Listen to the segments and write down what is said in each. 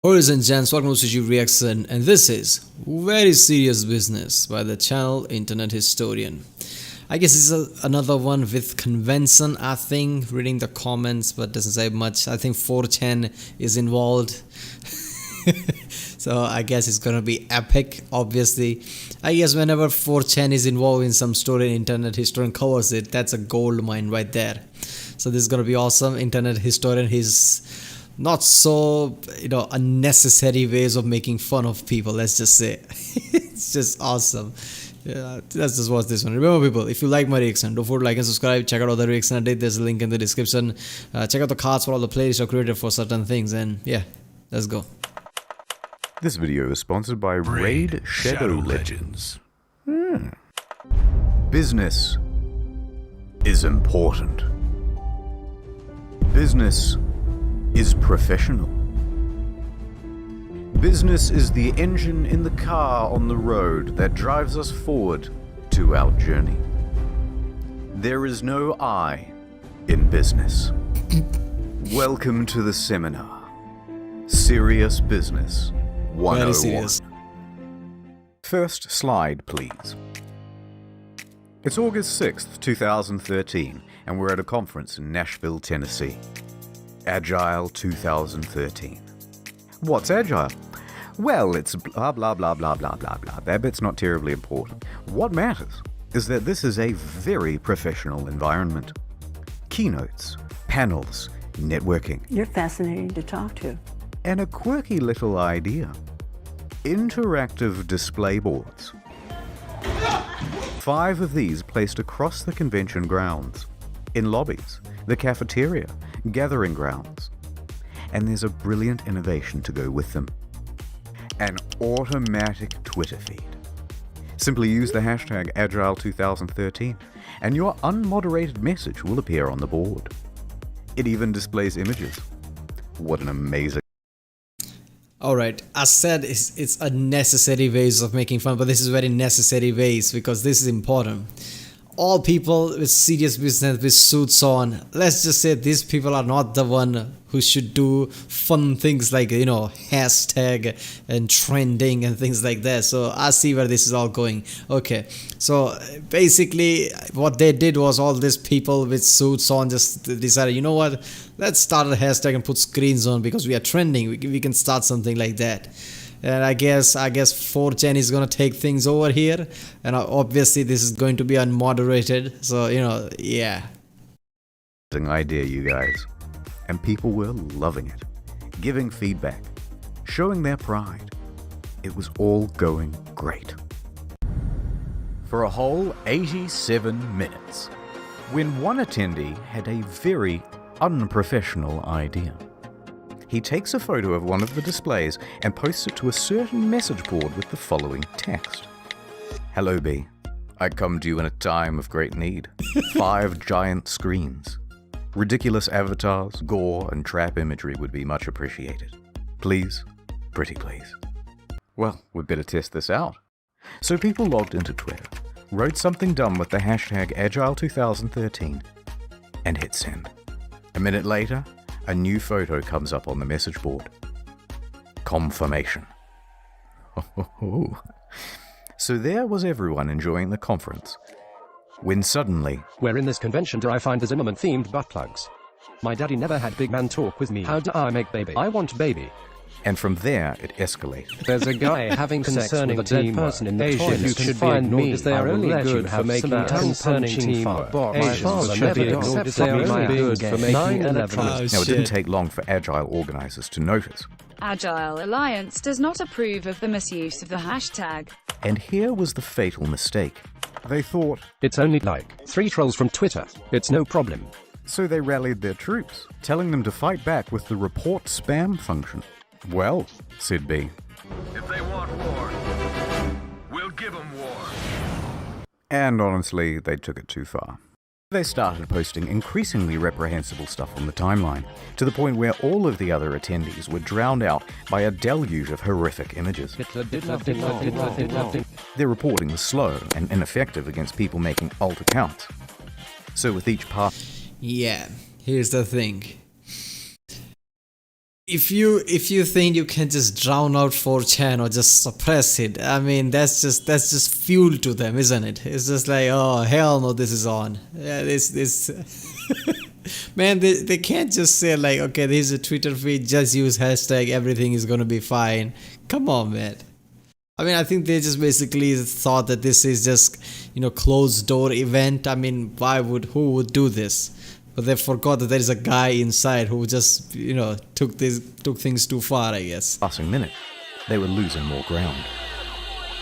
Ladies and gents, welcome to CG Reaction, and this is Very Serious Business by the channel Internet Historian. I guess this is another one with convention, I think, reading the comments, but doesn't say much. I think 4chan is involved. So I guess it's gonna be epic, obviously. I guess whenever 4chan is involved in some story, Internet Historian covers it. That's a gold mine right there. So this is gonna be awesome. Internet Historian, he's not so unnecessary ways of making fun of people, let's just say. It's just awesome. Yeah, let's just watch this one. Remember, people, if you like my reaction, don't forget to like and subscribe. Check out other reaction I did. There's a link in the description. Check out the cards for all the playlists I created for certain things. And yeah, let's go. This video is sponsored by Raid Shadow Legends. Business is important. Business is professional. Business is the engine in the car on the road that drives us forward to our journey. There is no I in business. Welcome to the seminar. Serious Business 101. Very serious. First slide, please. It's August 6th, 2013, and we're at a conference in Nashville, Tennessee. Agile 2013. What's Agile? Well, it's blah blah blah blah blah blah blah. That bit's not terribly important. What matters is that this is a very professional environment. Keynotes, panels, networking. You're fascinating to talk to. And a quirky little idea. Interactive display boards. 5 of these placed across the convention grounds, in lobbies, the cafeteria, gathering grounds. And there's a brilliant innovation to go with them. An automatic Twitter feed. Simply use the hashtag Agile2013 and your unmoderated message will appear on the board. It even displays images. What an amazing... Alright, I said it's unnecessary ways of making fun, but this is very necessary ways because this is important. All people with serious business with suits on, let's just say these people are not the one who should do fun things like hashtag and trending and things like that. So I see where this is all going. Okay, so basically what they did was all these people with suits on just decided, you know what, let's start a hashtag and put screens on because we are trending. We can start something like that. And I guess 4chan is gonna take things over here, and obviously this is going to be unmoderated. So yeah. Idea, you guys, and people were loving it, giving feedback, showing their pride. It was all going great for a whole 87 minutes, when one attendee had a very unprofessional idea. He takes a photo of one of the displays and posts it to a certain message board with the following text. Hello B, I come to you in a time of great need. 5 giant screens. Ridiculous avatars, gore and trap imagery would be much appreciated. Please, pretty please. Well, we'd better test this out. So people logged into Twitter, wrote something dumb with the hashtag Agile2013 and hit send. A minute later, a new photo comes up on the message board. Confirmation. So there was everyone enjoying the conference, when suddenly... Where in this convention do I find the Zimmerman-themed butt plugs? My daddy never had big man talk with me. How do I make baby? I want baby. And from there, it escalated. There's a guy having sex with a dead person in the toilet. You can find me as they are only good for making tongue-punching teamwork. Asians should be ignored as they are only good for making 9/11. Now, it didn't take long for Agile organizers to notice. Agile Alliance does not approve of the misuse of the hashtag. And here was the fatal mistake. They thought, it's only like 3 trolls from Twitter. It's no problem. So they rallied their troops, telling them to fight back with the report spam function. Well, said B, if they want war, we'll give them war. And honestly, they took it too far. They started posting increasingly reprehensible stuff on the timeline, to the point where all of the other attendees were drowned out by a deluge of horrific images. Their reporting was slow and ineffective against people making alt accounts. So with each part... Yeah, here's the thing. if you think you can just drown out 4chan or just suppress it, I mean that's just fuel to them, isn't it? It's just like, oh hell no, this is on. Yeah, this man, they can't just say like, okay, this is a Twitter feed, just use hashtag, everything is gonna be fine. Come on, man. I mean, I think they just basically thought that this is just, closed door event. I mean, who would do this? But they forgot that there is a guy inside who just, took things too far, I guess. Passing minute, they were losing more ground.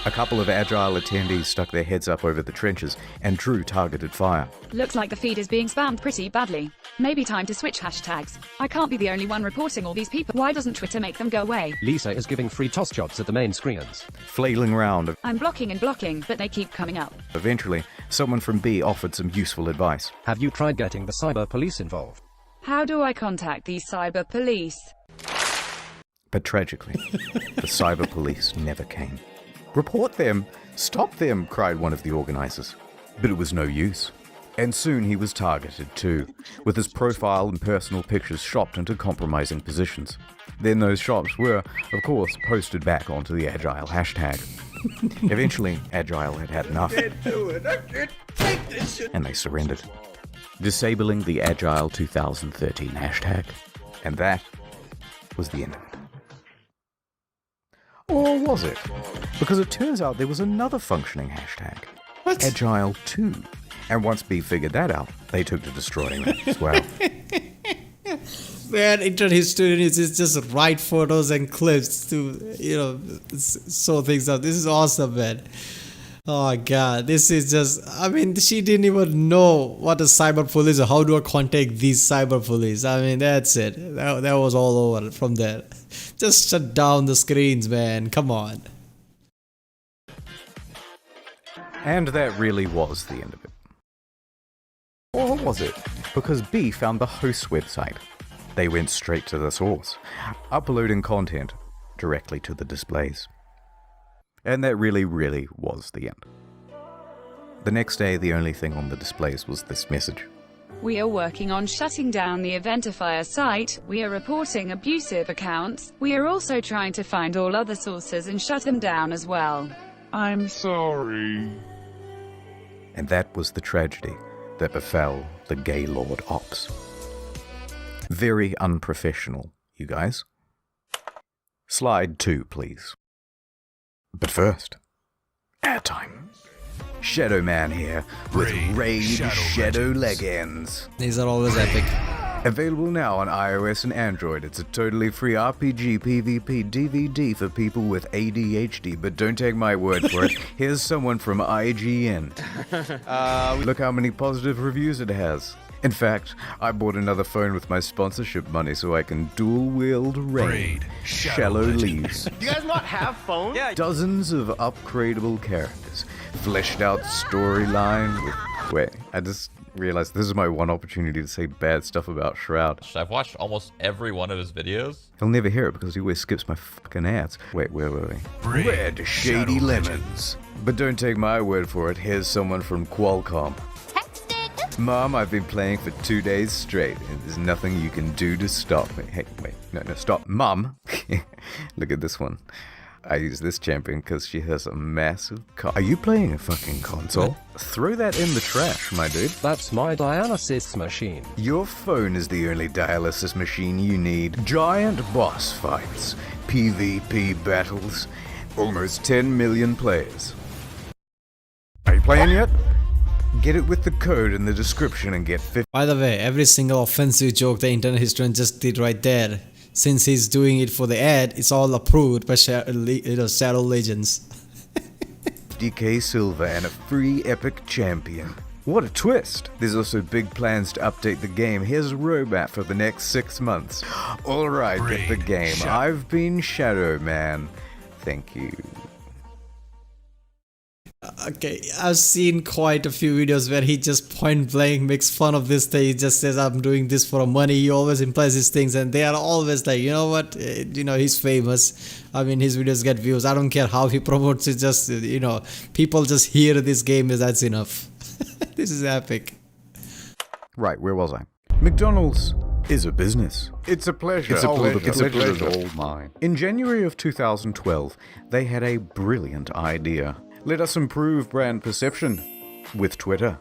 A couple of Agile attendees stuck their heads up over the trenches and drew targeted fire. Looks like the feed is being spammed pretty badly. Maybe time to switch hashtags. I can't be the only one reporting all these people. Why doesn't Twitter make them go away? Lisa is giving free toss jobs at the main screens. Flailing round, I'm blocking and blocking, but they keep coming up. eventually, someone from B offered some useful advice. Have you tried getting the cyber police involved? How do I contact these cyber police? But tragically, the cyber police never came. Report them! Stop them! Cried one of the organizers. But it was no use. And soon he was targeted too, with his profile and personal pictures shopped into compromising positions. Then those shops were, of course, posted back onto the Agile hashtag. Eventually, Agile had had enough. And they surrendered, disabling the Agile 2013 hashtag. And that was the end of it. Or was it? Because it turns out there was another functioning hashtag. What? Agile 2. And once B figured that out, they took to destroying it as well. Man, internet historians is just write photos and clips to, show things up. This is awesome, man. Oh god, this is just, I mean, she didn't even know what a cyber police or how do I contact these cyber police. I mean, that's it. That was all over from there. Just shut down the screens, man. Come on. And that really was the end of it. Or was it? Because B found the host's website. They went straight to the source, uploading content directly to the displays. And that really was the end. The next day, the only thing on the displays was this message. We are working on shutting down the Eventifier site, we are reporting abusive accounts, we are also trying to find all other sources and shut them down as well. I'm sorry. And that was the tragedy that befell the Gaylord Ops. Very unprofessional, you guys. Slide 2, please. But first, airtime. Shadow Man here with Raid Shadow Legends. These are always epic. Available now on iOS and Android. It's a totally free RPG PvP DVD for people with ADHD, but don't take my word for it. Here's someone from IGN. Look how many positive reviews it has. In fact, I bought another phone with my sponsorship money so I can dual-wield Raid Shallow Leaves. Do you guys not have phones? Yeah. Dozens of upgradable characters, fleshed out storyline with... Wait, I just realized this is my one opportunity to say bad stuff about Shroud. I've watched almost every one of his videos. He'll never hear it because he always skips my fucking ads. Wait, where were we? Red Shady Lemons. But don't take my word for it, here's someone from Qualcomm. Mom, I've been playing for 2 days straight, and there's nothing you can do to stop me. Hey, wait, no, stop. Mom! Look at this one. I use this champion because she has a massive Are you playing a fucking console? Throw that in the trash, my dude. That's my dialysis machine. Your phone is the only dialysis machine you need. Giant boss fights, PvP battles, almost 10 million players. Are you playing yet? Get it with the code in the description and get 50. By the way, every single offensive joke the internet historian just did right there, since he's doing it for the ad, it's all approved by Shadow Legends. 50k silver and a free epic champion. What a twist! There's also big plans to update the game. Here's a roadmap for the next 6 months. Alright, get the game. I've been Shadow Man. Thank you. Okay, I've seen quite a few videos where he just point blank makes fun of this thing. He just says, I'm doing this for money. He always implies these things, and they are always like, you know what, he's famous. I mean, his videos get views. I don't care how he promotes it, just, people just hear this game, that's enough. This is epic. Right, where was I? McDonald's is a business. It's a pleasure. It's a pleasure. It's a pleasure all mine. In January of 2012, they had a brilliant idea. Let us improve brand perception with Twitter.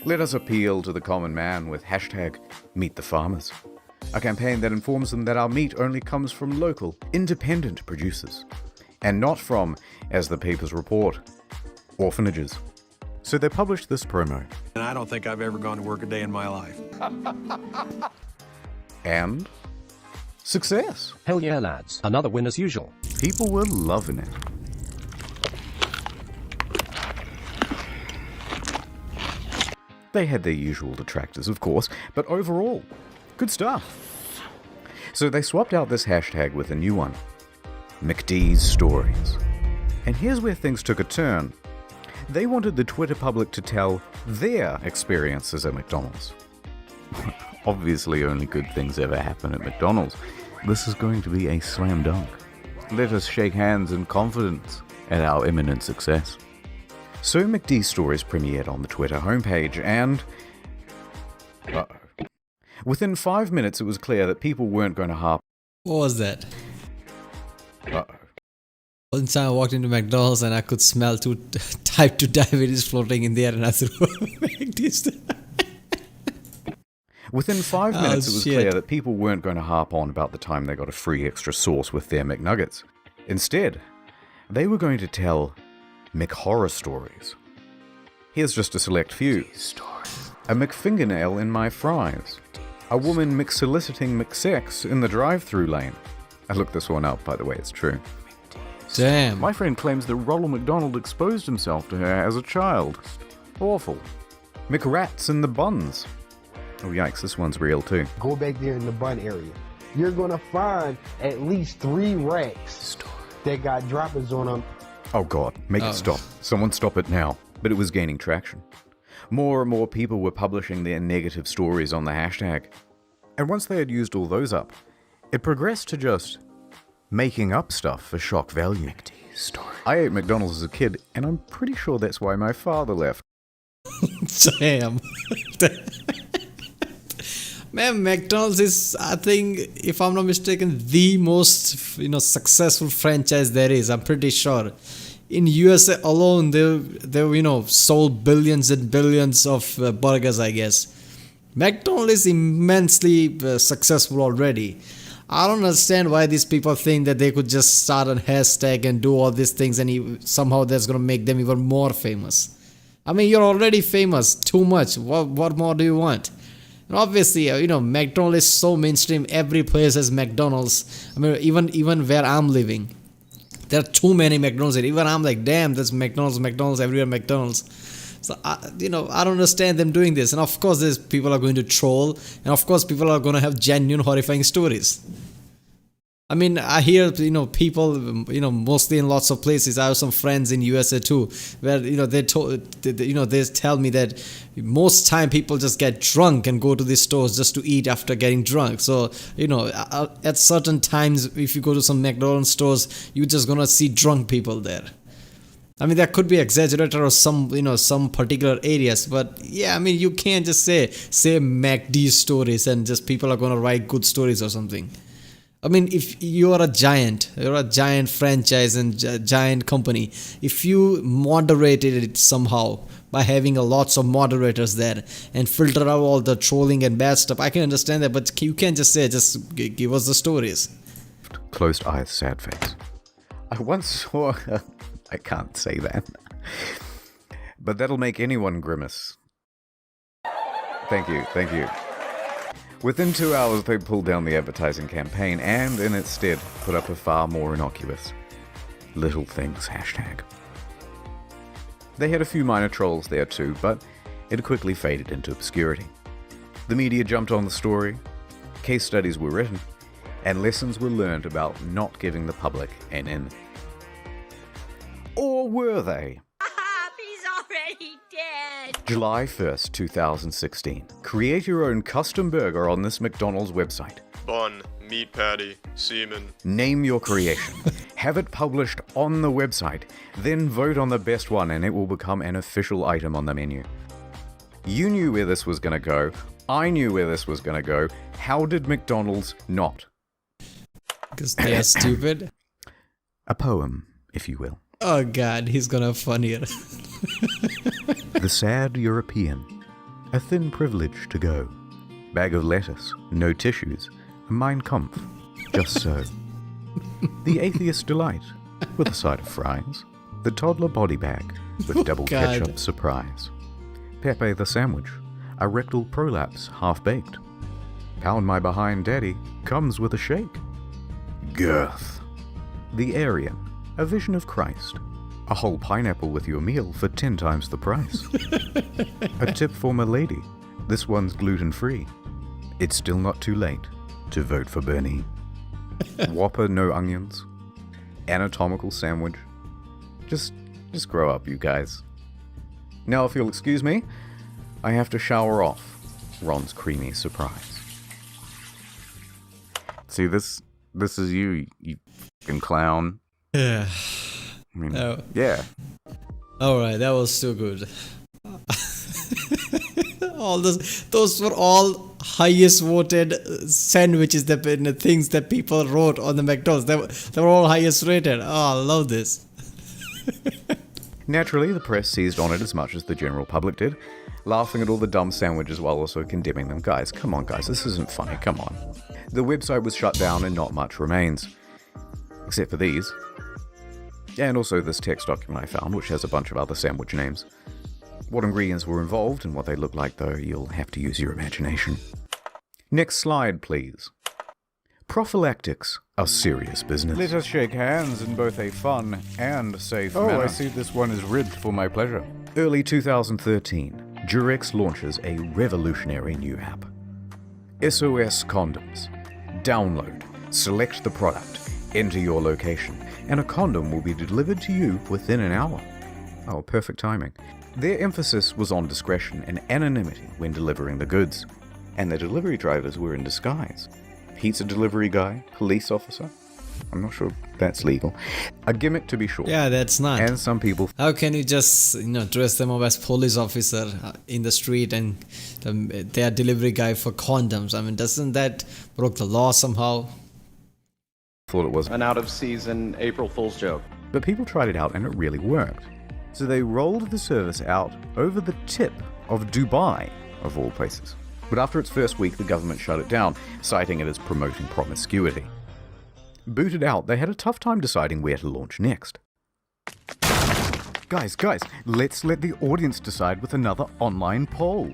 Let us appeal to the common man with hashtag Meet the Farmers. A campaign that informs them that our meat only comes from local, independent producers, and not from, as the papers report, orphanages. So they published this promo. And I don't think I've ever gone to work a day in my life. And success. Hell yeah, lads. Another win as usual. People were loving it. They had their usual detractors, of course, but overall, good stuff. So they swapped out this hashtag with a new one, McD's Stories. And here's where things took a turn. They wanted the Twitter public to tell their experiences at McDonald's. Obviously, only good things ever happen at McDonald's. This is going to be a slam dunk. Let us shake hands in confidence at our imminent success. So McD's Stories premiered on the Twitter homepage, and within 5 minutes it was clear that people weren't going to harp. What was that? One time I walked into McDonald's and I could smell type 2 diabetes floating in the air, and I threw McD's. Within 5 minutes it was clear that people weren't going to harp on about the time they got a free extra sauce with their McNuggets. Instead, they were going to tell McHorror stories. Here's just a select few. A McFingernail in my fries. A woman McSoliciting McSex in the drive-thru lane. I looked this one up, by the way, it's true. Damn. My friend claims that Ronald McDonald exposed himself to her as a child. Awful. McRats in the buns. Oh yikes, this one's real too. Go back there in the bun area. You're gonna find at least 3 racks that got droppings on them. Oh god, make it stop. Someone stop it now. But it was gaining traction. More and more people were publishing their negative stories on the hashtag. And once they had used all those up, it progressed to just making up stuff for shock value. I ate McDonald's as a kid, and I'm pretty sure that's why my father left. Damn. Man, McDonald's is, I think, if I'm not mistaken, the most, successful franchise there is. I'm pretty sure. In USA alone, they sold billions and billions of burgers, I guess. McDonald's is immensely successful already. I don't understand why these people think that they could just start a hashtag and do all these things and somehow that's going to make them even more famous. I mean, you're already famous. Too much. What more do you want? And obviously, McDonald's is so mainstream. Every place has McDonald's. I mean, even where I'm living, there are too many McDonald's. Even I'm like, damn, there's McDonald's everywhere, McDonald's. So, I don't understand them doing this. And of course, there's people are going to troll. And of course, people are going to have genuine horrifying stories. I mean, I hear, people, mostly in lots of places. I have some friends in USA too, where, they tell me that most time people just get drunk and go to these stores just to eat after getting drunk. So, at certain times, if you go to some McDonald's stores, you're just gonna see drunk people there. I mean, that could be exaggerated or some particular areas, but yeah, I mean, you can't just say McD stories and just people are gonna write good stories or something. I mean, if you're a giant franchise and giant company, if you moderated it somehow by having lots of moderators there and filter out all the trolling and bad stuff, I can understand that, but you can't just say, just give us the stories. Closed eyes, sad face. I once saw... I can't say that. But that'll make anyone grimace. Thank you. Within 2 hours, they pulled down the advertising campaign and, in its stead, put up a far more innocuous little things hashtag. They had a few minor trolls there too, but it quickly faded into obscurity. The media jumped on the story, case studies were written, and lessons were learned about not giving the public an in. Or were they? He's already dead! July 1st, 2016. Create your own custom burger on this McDonald's website. Bun, meat patty, semen. Name your creation. Have it published on the website. Then vote on the best one and it will become an official item on the menu. You knew where this was going to go. I knew where this was going to go. How did McDonald's not? Because they are stupid. A poem, if you will. Oh god, he's gonna have fun here. The sad European, a thin privilege to go. Bag of lettuce, no tissues, a Mein Kampf, just so. The atheist delight, with a side of fries. The toddler body bag, with double ketchup surprise. Pepe the sandwich, a rectal prolapse half-baked. Pound my behind daddy, comes with a shake. Girth. The Aryan, a vision of Christ. A whole pineapple with your meal for 10 times the price. A tip for my lady, this one's gluten-free. It's still not too late to vote for Bernie. Whopper, no onions. Anatomical sandwich. Just grow up, you guys. Now, if you'll excuse me, I have to shower off Ron's creamy surprise. See, this is you fucking clown. Yeah. I mean, yeah. Alright, that was so good. All those were all highest voted sandwiches, the things that people wrote on the McDonald's. They were all highest rated. Oh, I love this. Naturally, the press seized on it as much as the general public did, laughing at all the dumb sandwiches while also condemning them. Guys, come on guys, this isn't funny, come on. The website was shut down and not much remains. Except for these. And also this text document I found, which has a bunch of other sandwich names. What ingredients were involved and what they look like, though, you'll have to use your imagination. Next slide, please. Prophylactics are serious business. Let us shake hands in both a fun and safe manner. I see this one is ribbed for my pleasure. Early 2013, Durex launches a revolutionary new app. SOS Condoms. Download, select the product, enter your location, and a condom will be delivered to you within an hour. Oh, perfect timing. Their emphasis was on discretion and anonymity when delivering the goods, and the delivery drivers were in disguise. Pizza delivery guy, police officer. I'm not sure that's legal. A gimmick to be sure. Yeah, that's not. And some people... How can you just, dress them up as police officer in the street and they are delivery guy for condoms? I mean, doesn't that broke the law somehow? Thought it was an out-of-season April Fool's joke. But people tried it out and it really worked. So they rolled the service out over the tip of Dubai, of all places. But after its first week, the government shut it down, citing it as promoting promiscuity. Booted out, they had a tough time deciding where to launch next. Guys, let's let the audience decide with another online poll.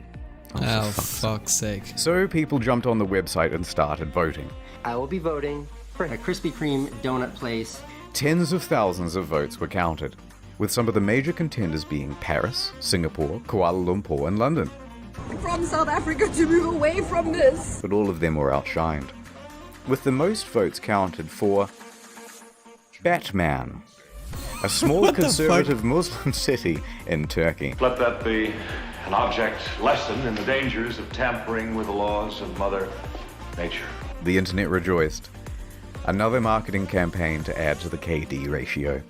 Oh, for fuck's sake. So people jumped on the website and started voting. I will be voting for a Krispy Kreme donut place. Tens of thousands of votes were counted, with some of the major contenders being Paris, Singapore, Kuala Lumpur, and London. From South Africa to move away from this. But all of them were outshined, with the most votes counted for Batman, a small conservative Muslim city in Turkey. Let that be an object lesson in the dangers of tampering with the laws of Mother Nature. The internet rejoiced. Another marketing campaign to add to the KD ratio.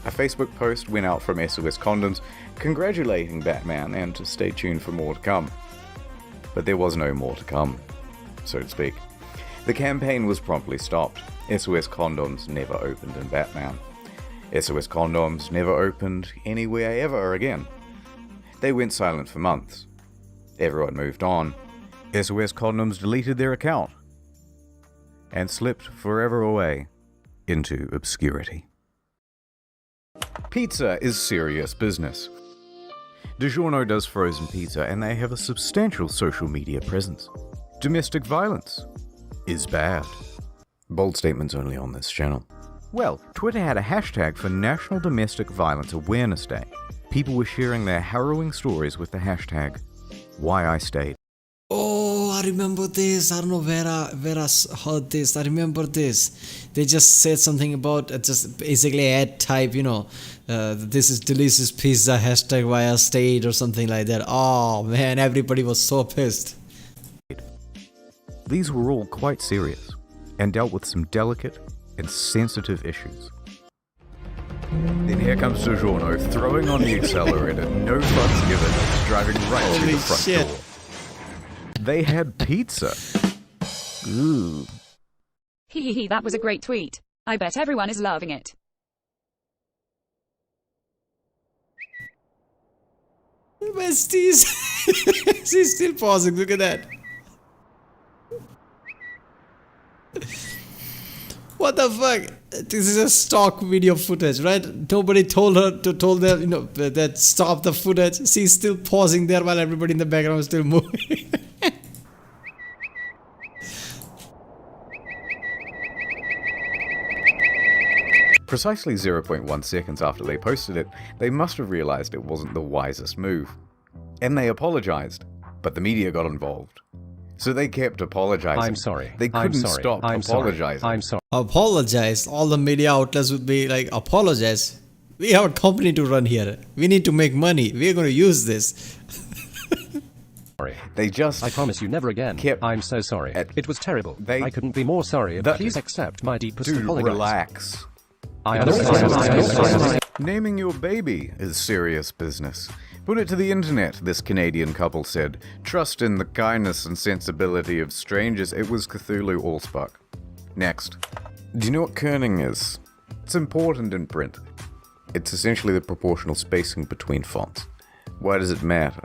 A Facebook post went out from SOS Condoms congratulating Batman and to stay tuned for more to come. But there was no more to come, so to speak. The campaign was promptly stopped. SOS Condoms never opened in Batman. SOS Condoms never opened anywhere ever again. They went silent for months. Everyone moved on. SOS Condoms deleted their account and slipped forever away into obscurity. Pizza is serious business. Digiorno does frozen pizza and they have a substantial social media presence. Domestic violence is bad. Bold statements only on this channel. Well, Twitter had a hashtag for National Domestic Violence Awareness Day. People were sharing their harrowing stories with the hashtag Why I Stayed. Oh, I remember this. I don't know where I heard this. I remember this. They just said something about just basically ad type, this is delicious pizza, hashtag why I stayed or something like that. Oh man, everybody was so pissed. These were all quite serious and dealt with some delicate and sensitive issues. Then here comes Digiorno throwing on the accelerator, no fucks given, driving right through the front door. They had pizza. Ooh. Hee, that was a great tweet. I bet everyone is loving it. Besties. She's still pausing. Look at that. What the fuck? This is a stock video footage, right? Nobody told her that stop the footage. She's still pausing there while everybody in the background is still moving. Precisely 0.1 seconds after they posted it, they must have realized it wasn't the wisest move. And they apologized, but the media got involved. So they kept apologizing. I'm sorry. They couldn't stop apologizing. I'm sorry. Apologize. All the media outlets would be like, apologize. We have a company to run here. We need to make money. We're going to use this. Sorry. They just... I promise you never again. I'm so sorry. It was terrible. I couldn't be more sorry. Please accept my deepest apologies. Relax. I understand. Naming your baby is serious business. Put it to the internet, this Canadian couple said. Trust in the kindness and sensibility of strangers. It was Cthulhu Allspark. Next. Do you know what kerning is? It's important in print. It's essentially the proportional spacing between fonts. Why does it matter?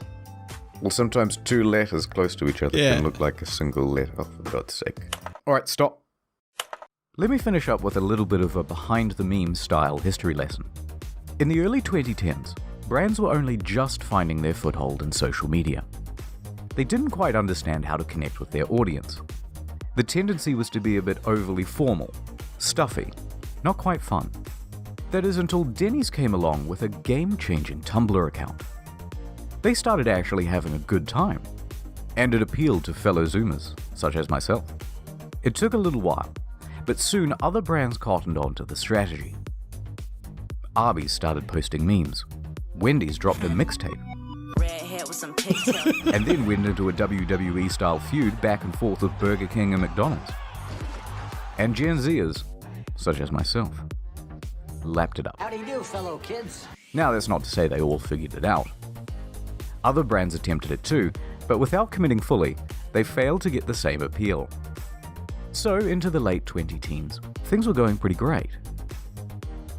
Well, sometimes two letters close to each other can look like a single letter. Oh, for God's sake. Alright, stop. Let me finish up with a little bit of a behind-the-meme style history lesson. In the early 2010s, brands were only just finding their foothold in social media. They didn't quite understand how to connect with their audience. The tendency was to be a bit overly formal, stuffy, not quite fun. That is until Denny's came along with a game-changing Tumblr account. They started actually having a good time, and it appealed to fellow Zoomers, such as myself. It took a little while, but soon other brands cottoned on to the strategy. Arby's started posting memes. Wendy's dropped a mixtape. And then went into a WWE-style feud back and forth with Burger King and McDonald's. And Gen Zers, such as myself, lapped it up. How do you do, fellow kids? Now, that's not to say they all figured it out. Other brands attempted it too, but without committing fully, they failed to get the same appeal. So, into the late 2010s, things were going pretty great.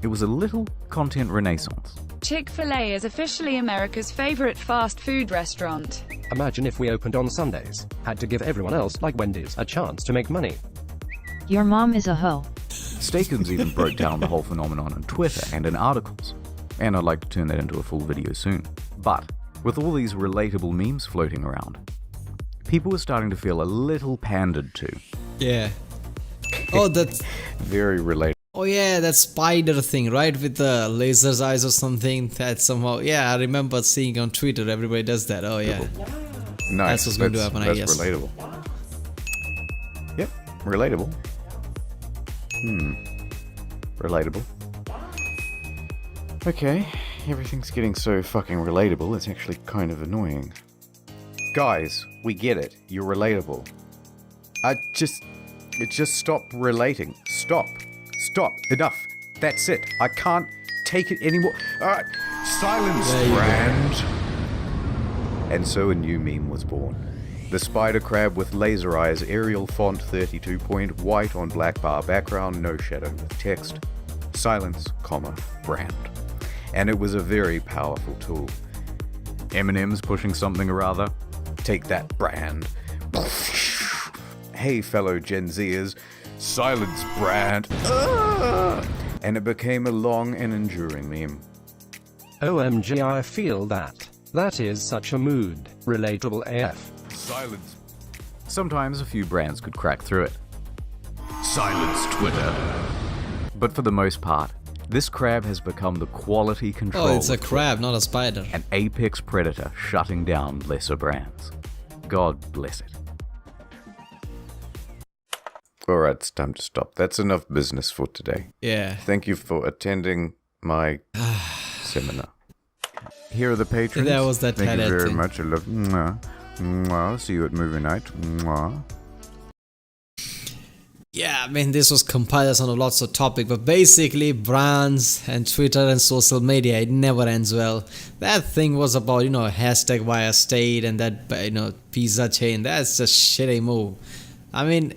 It was a little content renaissance. Chick-fil-A is officially America's favorite fast food restaurant. Imagine if we opened on Sundays, had to give everyone else, like Wendy's, a chance to make money. Your mom is a hoe. Steakums even broke down the whole phenomenon on Twitter and in articles, and I'd like to turn that into a full video soon. But, with all these relatable memes floating around, people were starting to feel a little pandered to. Yeah. Oh, that's... very relatable. Oh yeah, that spider thing, right? With the laser's eyes or something. That somehow... Yeah, I remember seeing on Twitter, everybody does that. Oh yeah. Nice. That's what's going to happen, I guess. That's relatable. Yep, relatable. Relatable. Okay, everything's getting so fucking relatable, it's actually kind of annoying. Guys, we get it. You're relatable. Just stop relating. Stop. Enough. That's it. I can't take it anymore. Alright. Silence, brand. And so a new meme was born. The spider crab with laser eyes, Arial font 32 point, white on black bar background, no shadow with text. Silence, brand. And it was a very powerful tool. Eminem's pushing something or other. Take that, brand. Hey, fellow Gen Zers. Silence, brand. And it became a long and enduring meme. OMG, I feel that. That is such a mood. Relatable AF. Silence. Sometimes a few brands could crack through it. Silence, Twitter. But for the most part, this crab has become the quality control. Oh, it's a crab, not a spider. An apex predator shutting down lesser brands. God bless it. Alright, it's time to stop. That's enough business for today. Yeah. Thank you for attending my seminar. Here are the patrons. That was that Thank you very much. I love you. Mwah. Mwah. See you at movie night. Mwah. Yeah, I mean, this was compiled on lots of topics, but basically brands and Twitter and social media, it never ends well. That thing was about, hashtag via state and that, pizza chain. That's just shitty move. I mean,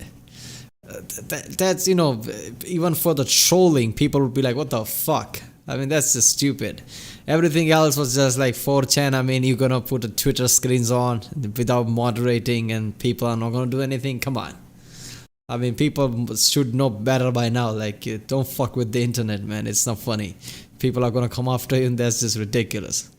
that's, even for the trolling, people would be like, what the fuck? I mean, that's just stupid. Everything else was just like 4chan. I mean, you're gonna put the Twitter screens on without moderating and people are not gonna do anything. Come on. I mean, people should know better by now. Like, don't fuck with the internet, man. It's not funny. People are gonna come after you and that's just ridiculous.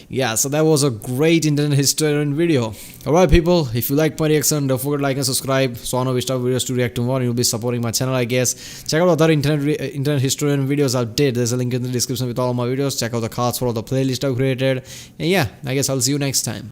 Yeah, so that was a great internet historian video. Alright people, if you like my reaction, don't forget to like and subscribe so I know which type of videos to react to more and you'll be supporting my channel, I guess. Check out other internet historian videos I did. There's a link in the description with all of my videos. Check out the cards for all the playlists I've created. And yeah, I guess I'll see you next time.